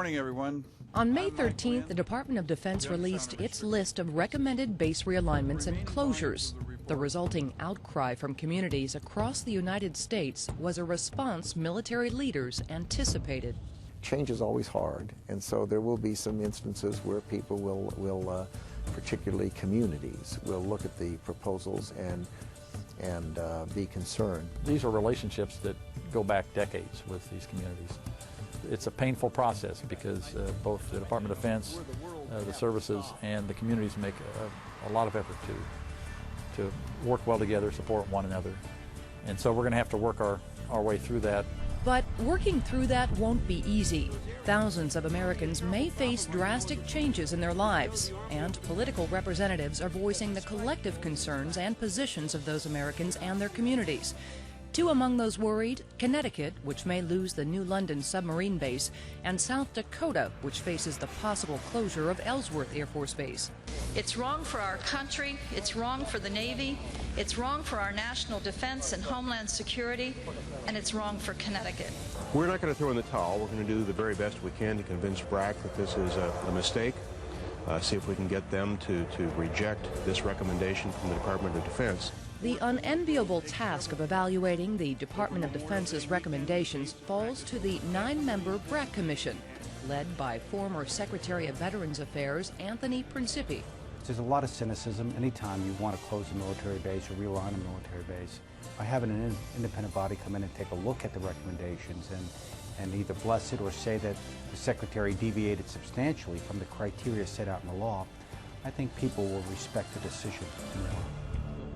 morning, everyone. On May 13th, the Department of Defense released its list of recommended base realignments and closures. The resulting outcry from communities across the United States was a response military leaders anticipated. Change is always hard, and so there will be some instances where people will particularly communities, will look at the proposals and be concerned. These are relationships that go back decades with these communities. It's a painful process because both the Department of Defense, the services, and the communities make a lot of effort to work well together, support one another. And so we're going to have to work our way through that. But working through that won't be easy. Thousands of Americans may face drastic changes in their lives, and political representatives are voicing the collective concerns and positions of those Americans and their communities. Two among those worried, Connecticut, which may lose the New London submarine base, and South Dakota, which faces the possible closure of Ellsworth Air Force Base. It's wrong for our country, it's wrong for the Navy, it's wrong for our national defense and homeland security, and it's wrong for Connecticut. We're not going to throw in the towel. We're going to do the very best we can to convince BRAC that this is a mistake, see if we can get them to reject this recommendation from the Department of Defense. The unenviable task of evaluating the Department of Defense's recommendations falls to the 9-member BRAC Commission, led by former Secretary of Veterans Affairs Anthony Principi. There's a lot of cynicism anytime you want to close a military base or realign a military base. By having an independent body come in and take a look at the recommendations and either bless it or say that the Secretary deviated substantially from the criteria set out in the law, I think people will respect the decision.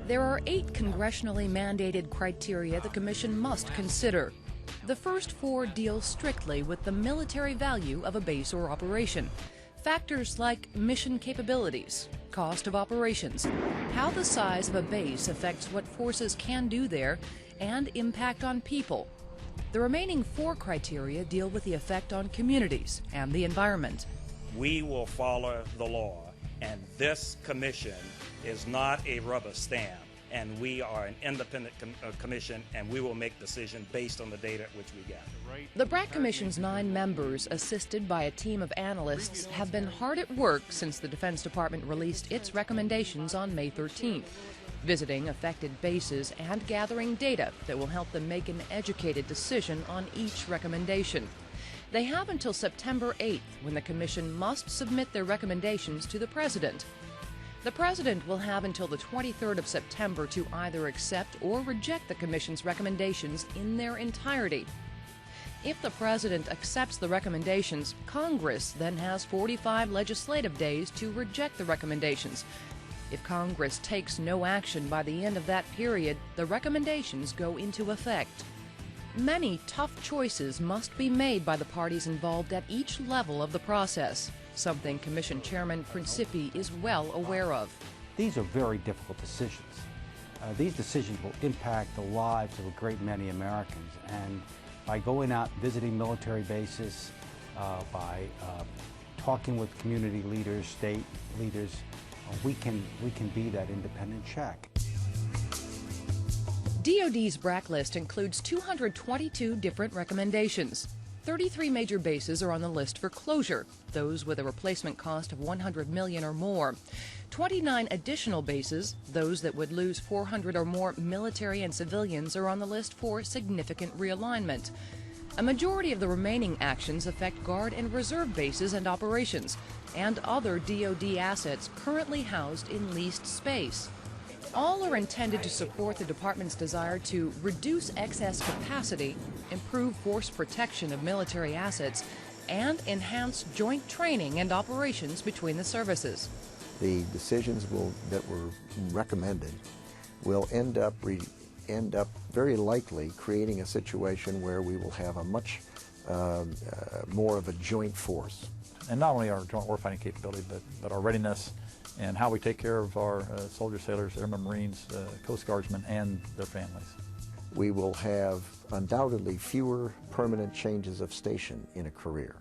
There are 8 congressionally mandated criteria the Commission must consider. The first 4 deal strictly with the military value of a base or operation. Factors like mission capabilities, cost of operations, how the size of a base affects what forces can do there, and impact on people. The remaining 4 criteria deal with the effect on communities and the environment. We will follow the law, and this commission is not a rubber stamp, and we are an independent commission, and we will make decisions based on the data which we gather. The BRAC Commission's 9 members, assisted by a team of analysts, have been hard at work since the Defense Department released its recommendations on May 13th, visiting affected bases and gathering data that will help them make an educated decision on each recommendation. They have until September 8th, when the Commission must submit their recommendations to the President. The President will have until the 23rd of September to either accept or reject the Commission's recommendations in their entirety. If the President accepts the recommendations, Congress then has 45 legislative days to reject the recommendations. If Congress takes no action by the end of that period, the recommendations go into effect. Many tough choices must be made by the parties involved at each level of the process, something Commission Chairman Principi is well aware of. These are very difficult decisions. These decisions will impact the lives of a great many Americans, and by going out visiting military bases, by talking with community leaders, state leaders, we can be that independent check. DoD's BRAC list includes 222 different recommendations. 33 major bases are on the list for closure, those with a replacement cost of $100 million or more. 29 additional bases, those that would lose 400 or more military and civilians, are on the list for significant realignment. A majority of the remaining actions affect Guard and Reserve bases and operations, and other DoD assets currently housed in leased space. All are intended to support the Department's desire to reduce excess capacity, improve force protection of military assets, and enhance joint training and operations between the services. The decisions that were recommended will end up very likely creating a situation where we will have a much more of a joint force. And not only our joint warfighting capability, but our readiness and how we take care of our soldiers, sailors, airmen, Marines, Coast Guardsmen, and their families. We will have undoubtedly fewer permanent changes of station in a career,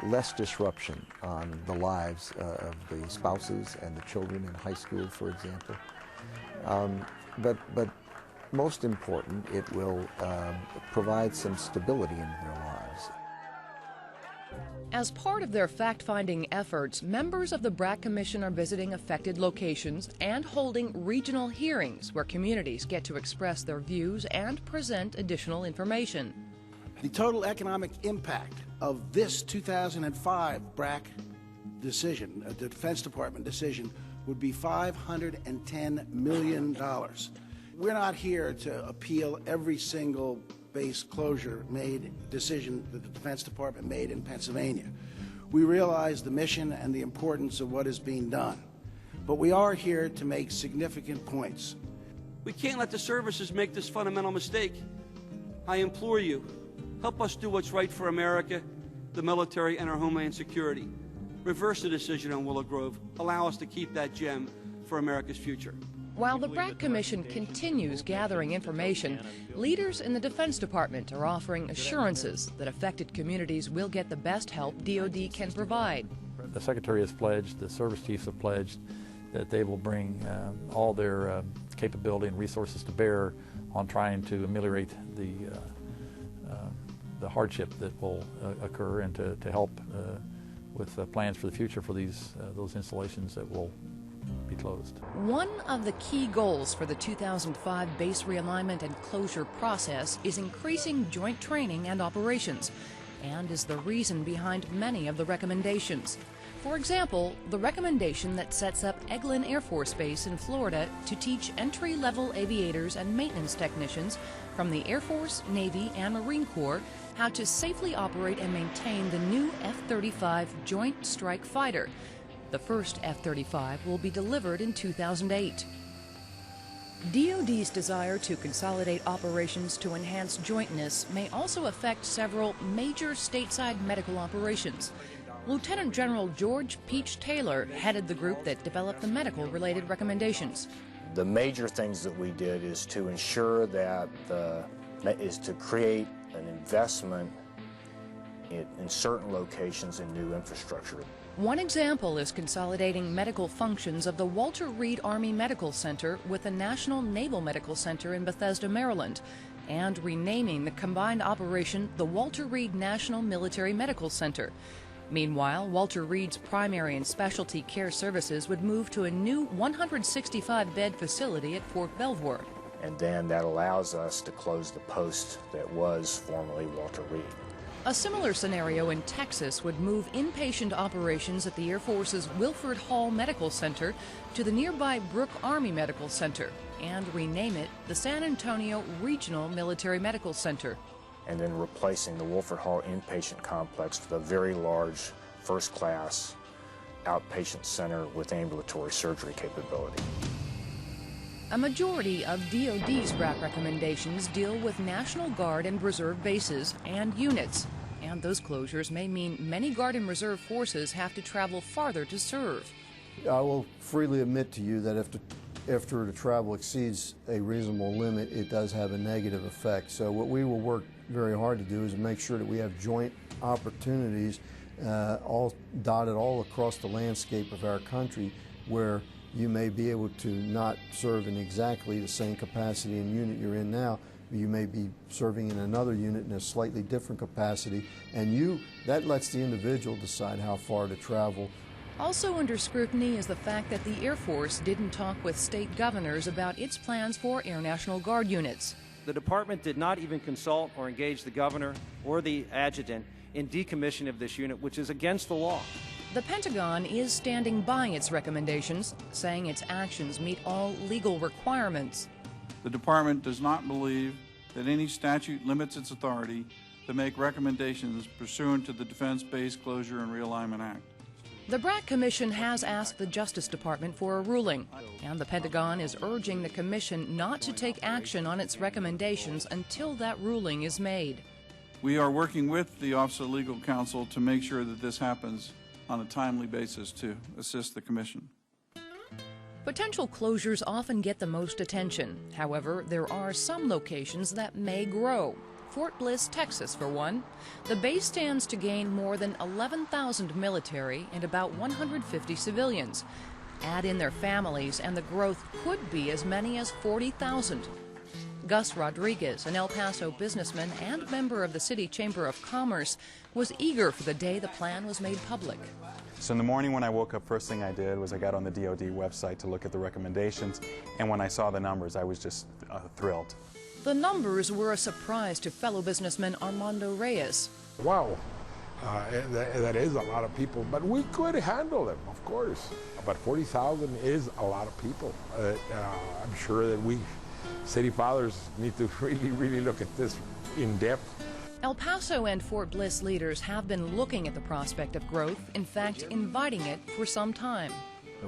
less disruption on the lives of the spouses and the children in high school, for example. But most important, it will provide some stability in their lives. As part of their fact-finding efforts, members of the BRAC Commission are visiting affected locations and holding regional hearings where communities get to express their views and present additional information. The total economic impact of this 2005 BRAC decision, the Defense Department decision, would be $510 million. We're not here to appeal every single base closure decision that the Defense Department made in Pennsylvania. We realize the mission and the importance of what is being done, but we are here to make significant points. We can't let the services make this fundamental mistake. I implore you, help us do what's right for America, the military, and our homeland security. Reverse the decision on Willow Grove. Allow us to keep that gem for America's future. While the BRAC Commission continues gathering information, leaders in the Defense Department are offering assurances that affected communities will get the best help DoD can provide. The Secretary has pledged, the service chiefs have pledged that they will bring all their capability and resources to bear on trying to ameliorate the hardship that will occur and to help with plans for the future for those installations that will be closed. One of the key goals for the 2005 Base Realignment and Closure process is increasing joint training and operations, and is the reason behind many of the recommendations. For example, the recommendation that sets up Eglin Air Force Base in Florida to teach entry-level aviators and maintenance technicians from the Air Force, Navy, and Marine Corps how to safely operate and maintain the new F-35 Joint Strike Fighter. The first F-35 will be delivered in 2008. DoD's desire to consolidate operations to enhance jointness may also affect several major stateside medical operations. Lieutenant General George Peach Taylor headed the group that developed the medical-related recommendations. The major things that we did is to ensure that to create an investment in certain locations in new infrastructure. One example is consolidating medical functions of the Walter Reed Army Medical Center with the National Naval Medical Center in Bethesda, Maryland, and renaming the combined operation the Walter Reed National Military Medical Center. Meanwhile, Walter Reed's primary and specialty care services would move to a new 165-bed facility at Fort Belvoir. And then that allows us to close the post that was formerly Walter Reed. A similar scenario in Texas would move inpatient operations at the Air Force's Wilford Hall Medical Center to the nearby Brooke Army Medical Center and rename it the San Antonio Regional Military Medical Center. And then replacing the Wilford Hall inpatient complex with a very large first-class outpatient center with ambulatory surgery capability. A majority of DoD's BRAC recommendations deal with National Guard and Reserve bases and units, and those closures may mean many Guard and Reserve forces have to travel farther to serve. I will freely admit to you that after the travel exceeds a reasonable limit, it does have a negative effect. So what we will work very hard to do is make sure that we have joint opportunities all dotted all across the landscape of our country where you may be able to not serve in exactly the same capacity and unit you're in now, but you may be serving in another unit in a slightly different capacity, and that lets the individual decide how far to travel. Also under scrutiny is the fact that the Air Force didn't talk with state governors about its plans for Air National Guard units. The department did not even consult or engage the governor or the adjutant in decommissioning of this unit, which is against the law. The Pentagon is standing by its recommendations, saying its actions meet all legal requirements. The department does not believe that any statute limits its authority to make recommendations pursuant to the Defense Base Closure and Realignment Act. The BRAC Commission has asked the Justice Department for a ruling, and the Pentagon is urging the Commission not to take action on its recommendations until that ruling is made. We are working with the Office of Legal Counsel to make sure that this happens on a timely basis to assist the Commission. Potential closures often get the most attention. However, there are some locations that may grow. Fort Bliss, Texas, for one. The base stands to gain more than 11,000 military and about 150 civilians. Add in their families, and the growth could be as many as 40,000. Gus Rodriguez, an El Paso businessman and member of the City Chamber of Commerce, was eager for the day the plan was made public. So in the morning when I woke up, first thing I did was I got on the DOD website to look at the recommendations, and when I saw the numbers, I was just thrilled. The numbers were a surprise to fellow businessman Armando Reyes. Wow, that is a lot of people, but we could handle them, of course. But 40,000 is a lot of people. I'm sure that we city fathers need to really look at this in depth. El Paso and Fort Bliss leaders have been looking at the prospect of growth, in fact, inviting it for some time.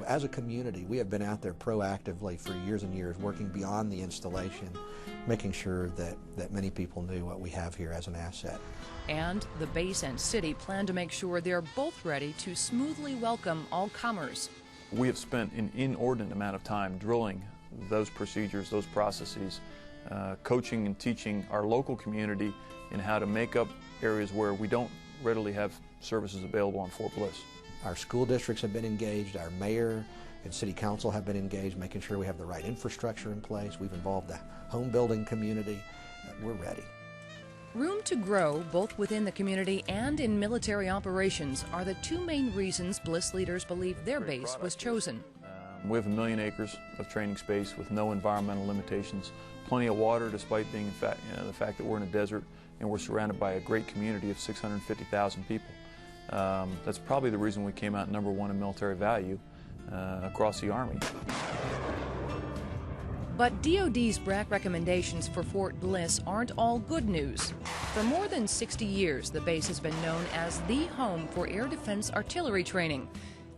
As a community, we have been out there proactively for years and years, working beyond the installation, making sure that many people knew what we have here as an asset. And the base and city plan to make sure they're both ready to smoothly welcome all comers. We have spent an inordinate amount of time drilling those procedures, those processes, coaching and teaching our local community in how to make up areas where we don't readily have services available on Fort Bliss. Our school districts have been engaged, our mayor and city council have been engaged, making sure we have the right infrastructure in place. We've involved the home building community. We're ready. Room to grow, both within the community and in military operations, are the two main reasons Bliss leaders believe their base was chosen. We have 1 million acres of training space with no environmental limitations, plenty of water despite being the fact that we're in a desert, and we're surrounded by a great community of 650,000 people. That's probably the reason we came out #1 in military value across the Army. But DOD's BRAC recommendations for Fort Bliss aren't all good news. For more than 60 years, the base has been known as the home for air defense artillery training.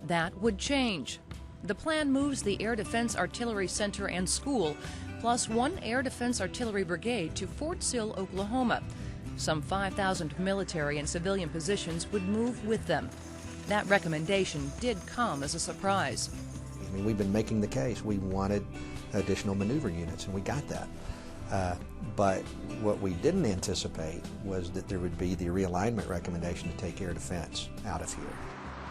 That would change. The plan moves the Air Defense Artillery Center and School, plus 1 Air Defense Artillery Brigade to Fort Sill, Oklahoma. Some 5,000 military and civilian positions would move with them. That recommendation did come as a surprise. I mean, we've been making the case. We wanted additional maneuver units, and we got that. But what we didn't anticipate was that there would be the realignment recommendation to take air defense out of here.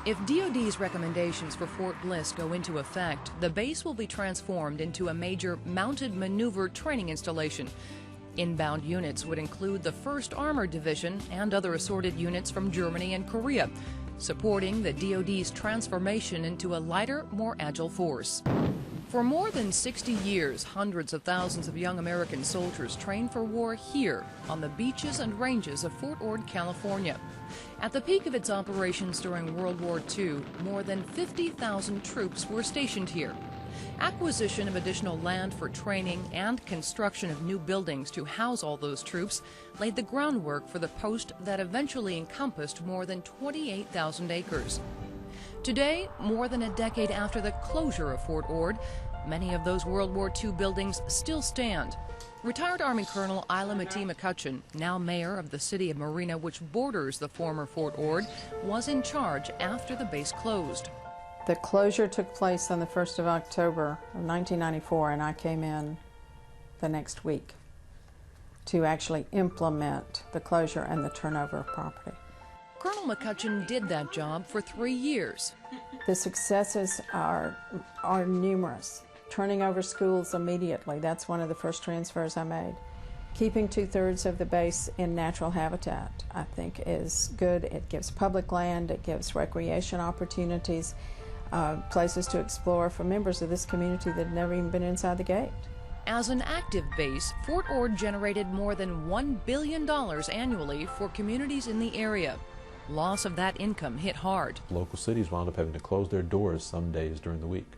If DOD's recommendations for Fort Bliss go into effect, the base will be transformed into a major mounted maneuver training installation. Inbound units would include the 1st Armored Division and other assorted units from Germany and Korea, supporting the DOD's transformation into a lighter, more agile force. For more than 60 years, hundreds of thousands of young American soldiers trained for war here on the beaches and ranges of Fort Ord, California. At the peak of its operations during World War II, more than 50,000 troops were stationed here. Acquisition of additional land for training and construction of new buildings to house all those troops laid the groundwork for the post that eventually encompassed more than 28,000 acres. Today, more than a decade after the closure of Fort Ord, many of those World War II buildings still stand. Retired Army Colonel Ila Matee McCutcheon, now mayor of the city of Marina, which borders the former Fort Ord, was in charge after the base closed. The closure took place on the 1st of October of 1994, and I came in the next week to actually implement the closure and the turnover of property. Colonel McCutcheon did that job for 3 years. The successes are numerous. Turning over schools immediately, that's one of the first transfers I made. Keeping 2/3 of the base in natural habitat, I think, is good. It gives public land, it gives recreation opportunities, places to explore for members of this community that have never even been inside the gate. As an active base, Fort Ord generated more than $1 billion annually for communities in the area. Loss of that income hit hard. Local cities wound up having to close their doors some days during the week.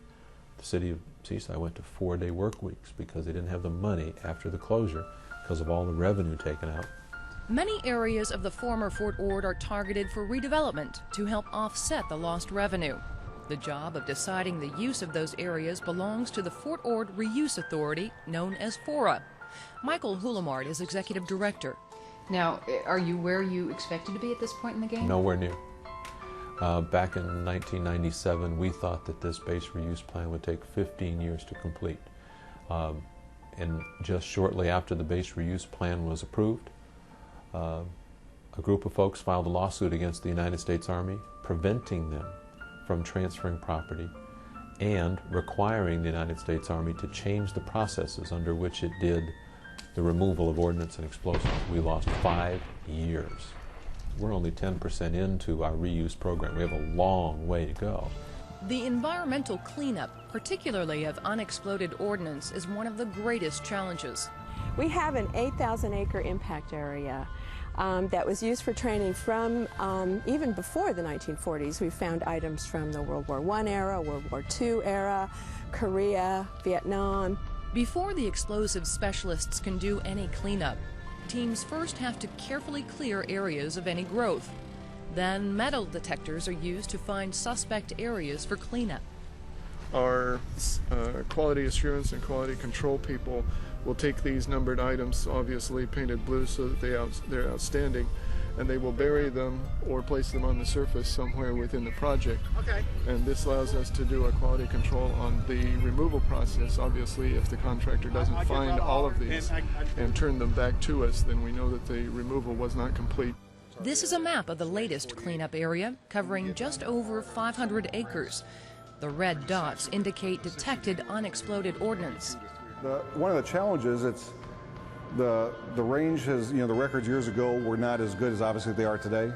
The city of Seaside went to 4-day work weeks because they didn't have the money after the closure because of all the revenue taken out. Many areas of the former Fort Ord are targeted for redevelopment to help offset the lost revenue. The job of deciding the use of those areas belongs to the Fort Ord Reuse Authority, known as FORA. Michael Hulamard is executive director. Now, are you where you expected to be at this point in the game? Nowhere near. Back in 1997, we thought that this base reuse plan would take 15 years to complete. And just shortly after the base reuse plan was approved, a group of folks filed a lawsuit against the United States Army, preventing them from transferring property and requiring the United States Army to change the processes under which it did the removal of ordnance and explosives. We lost 5 years. We're only 10% into our reuse program. We have a long way to go. The environmental cleanup, particularly of unexploded ordnance, is one of the greatest challenges. We have an 8,000-acre impact area that was used for training from even before the 1940s. We found items from the World War I era, World War II era, Korea, Vietnam. Before the explosive specialists can do any cleanup, teams first have to carefully clear areas of any growth. Then metal detectors are used to find suspect areas for cleanup. Our quality assurance and quality control people will take these numbered items, obviously painted blue so that they're outstanding, and they will bury them or place them on the surface somewhere within the project. Okay. And this allows us to do a quality control on the removal process. Obviously, if the contractor doesn't find all of these and turn them back to us, then we know that the removal was not complete. This is a map of the latest cleanup area, covering just over 500 acres. The red dots indicate detected unexploded ordnance. One of the challenges, it's the range has, the records years ago were not as good as obviously they are today.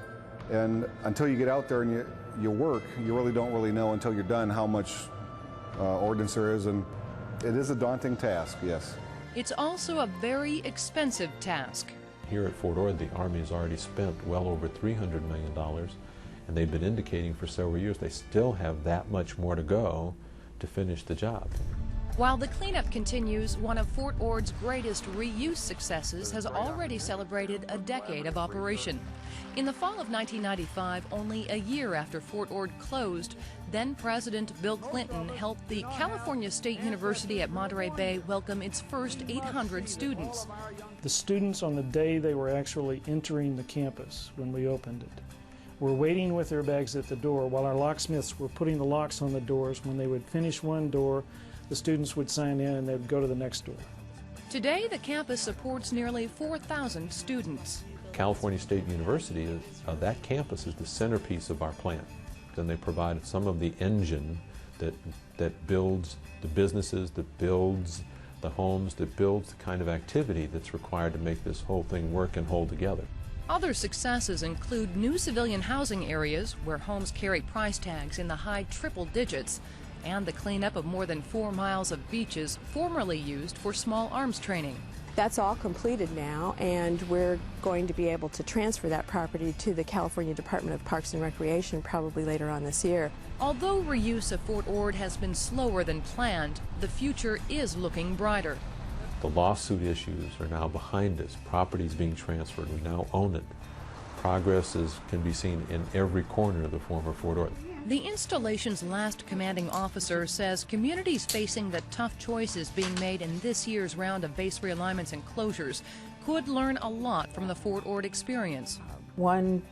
And until you get out there and you work, you really don't really know until you're done how much ordnance there is. And it is a daunting task, yes. It's also a very expensive task. Here at Fort Ord, the Army has already spent well over $300 million, and they've been indicating for several years they still have that much more to go to finish the job. While the cleanup continues, one of Fort Ord's greatest reuse successes has already celebrated a decade of operation. In the fall of 1995, only a year after Fort Ord closed, then-President Bill Clinton helped the California State University at Monterey Bay welcome its first 800 students. The students, on the day they were actually entering the campus when we opened it, were waiting with their bags at the door while our locksmiths were putting the locks on the doors. When they would finish one door, the students would sign in and they would go to the next door. Today, the campus supports nearly 4,000 students. California State University, that campus is the centerpiece of our plant. And they provide some of the engine that builds the businesses, that builds the homes, that builds the kind of activity that's required to make this whole thing work and hold together. Other successes include new civilian housing areas where homes carry price tags in the high triple digits, and the cleanup of more than 4 miles of beaches formerly used for small arms training. That's all completed now, and we're going to be able to transfer that property to the California Department of Parks and Recreation probably later on this year. Although reuse of Fort Ord has been slower than planned, the future is looking brighter. The lawsuit issues are now behind us. Property is being transferred. We now own it. Progress can be seen in every corner of the former Fort Ord. The installation's last commanding officer says communities facing the tough choices being made in this year's round of base realignments and closures could learn a lot from the Fort Ord experience. One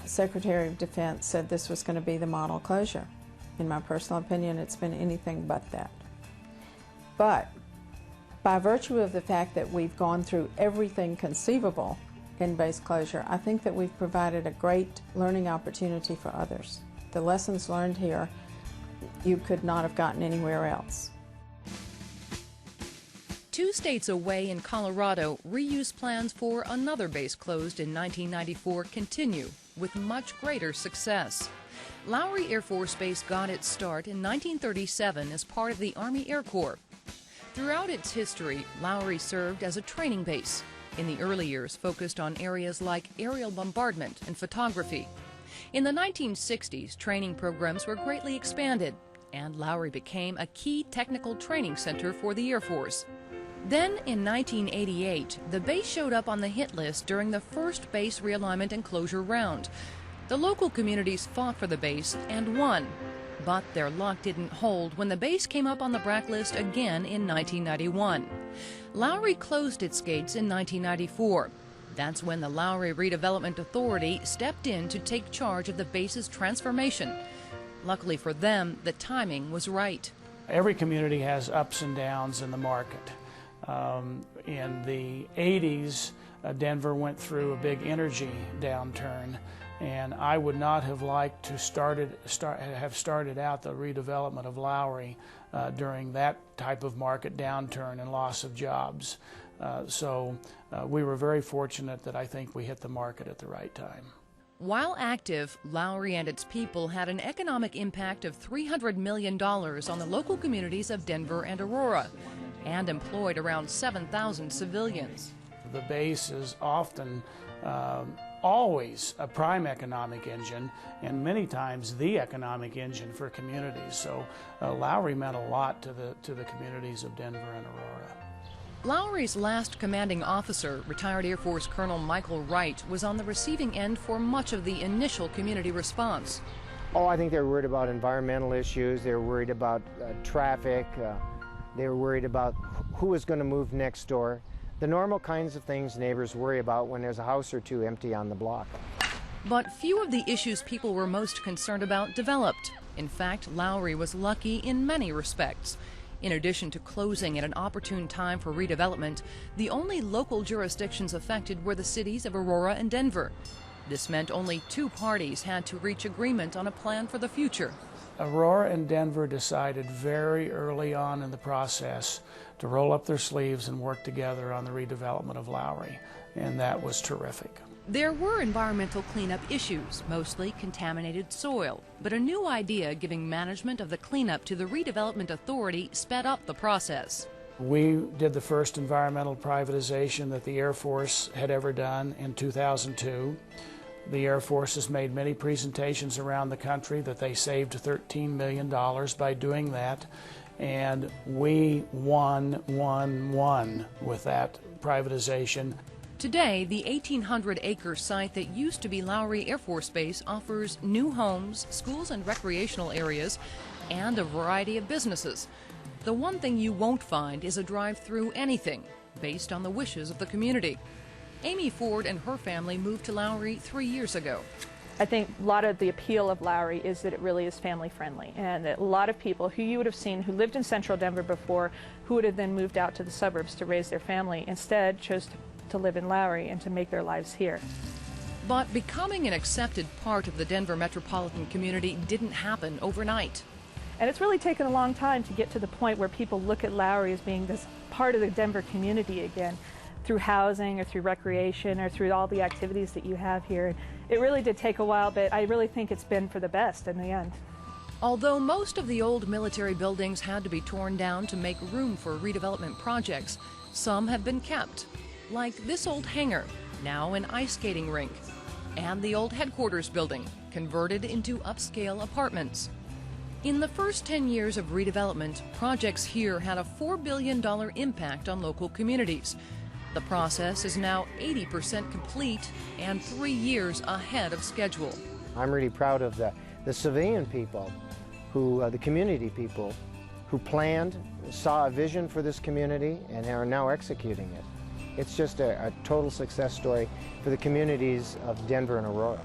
Secretary of Defense said this was going to be the model closure. In my personal opinion, it's been anything but that. But by virtue of the fact that we've gone through everything conceivable in base closure, I think that we've provided a great learning opportunity for others. The lessons learned here, you could not have gotten anywhere else. 2 states away in Colorado, reuse plans for another base closed in 1994 continue with much greater success. Lowry Air Force Base got its start in 1937 as part of the Army Air Corps. Throughout its history, Lowry served as a training base. In the early years, focused on areas like aerial bombardment and photography. In the 1960s, training programs were greatly expanded, and Lowry became a key technical training center for the Air Force. Then, in 1988, the base showed up on the hit list during the first Base Realignment and Closure round. The local communities fought for the base and won, but their luck didn't hold when the base came up on the BRAC list again in 1991. Lowry closed its gates in 1994. That's when the Lowry Redevelopment Authority stepped in to take charge of the base's transformation. Luckily for them, the timing was right. Every community has ups and downs in the market. In the 80s, Denver went through a big energy downturn. And I would not have liked to have started out the redevelopment of Lowry during that type of market downturn and loss of jobs. So we were very fortunate that I think we hit the market at the right time. While active, Lowry and its people had an economic impact of $300 million on the local communities of Denver and Aurora, and employed around 7,000 civilians. The base is often always a prime economic engine, and many times the economic engine for communities. So Lowry meant a lot to the communities of Denver and Aurora. Lowry's last commanding officer, retired Air Force Colonel Michael Wright, was on the receiving end for much of the initial community response. Oh, I think they were worried about environmental issues. They were worried about traffic. They were worried about who was going to move next door. The normal kinds of things neighbors worry about when there's a house or two empty on the block. But few of the issues people were most concerned about developed. In fact, Lowry was lucky in many respects. In addition to closing at an opportune time for redevelopment, the only local jurisdictions affected were the cities of Aurora and Denver. This meant only two parties had to reach agreement on a plan for the future. Aurora and Denver decided very early on in the process to roll up their sleeves and work together on the redevelopment of Lowry, and that was terrific. There were environmental cleanup issues, mostly contaminated soil, but a new idea giving management of the cleanup to the Redevelopment Authority sped up the process. We did the first environmental privatization that the Air Force had ever done in 2002. The Air Force has made many presentations around the country that they saved $13 million by doing that, and we won with that privatization. Today, the 1,800-acre site that used to be Lowry Air Force Base offers new homes, schools and recreational areas, and a variety of businesses. The one thing you won't find is a drive-through anything, based on the wishes of the community. Amy Ford and her family moved to Lowry 3 years ago. I think a lot of the appeal of Lowry is that it really is family friendly, and that a lot of people who you would have seen who lived in central Denver before, who would have then moved out to the suburbs to raise their family, instead chose to live in Lowry and to make their lives here. But becoming an accepted part of the Denver metropolitan community didn't happen overnight. And it's really taken a long time to get to the point where people look at Lowry as being this part of the Denver community again, through housing or through recreation or through all the activities that you have here. It really did take a while, but I really think it's been for the best in the end. Although most of the old military buildings had to be torn down to make room for redevelopment projects, some have been kept, like this old hangar, now an ice skating rink, and the old headquarters building, converted into upscale apartments. In the first 10 years of redevelopment, projects here had a $4 billion impact on local communities. The process is now 80% complete and 3 years ahead of schedule. I'm really proud of the civilian people, the community people, who planned, saw a vision for this community, and are now executing it. It's just a total success story for the communities of Denver and Aurora.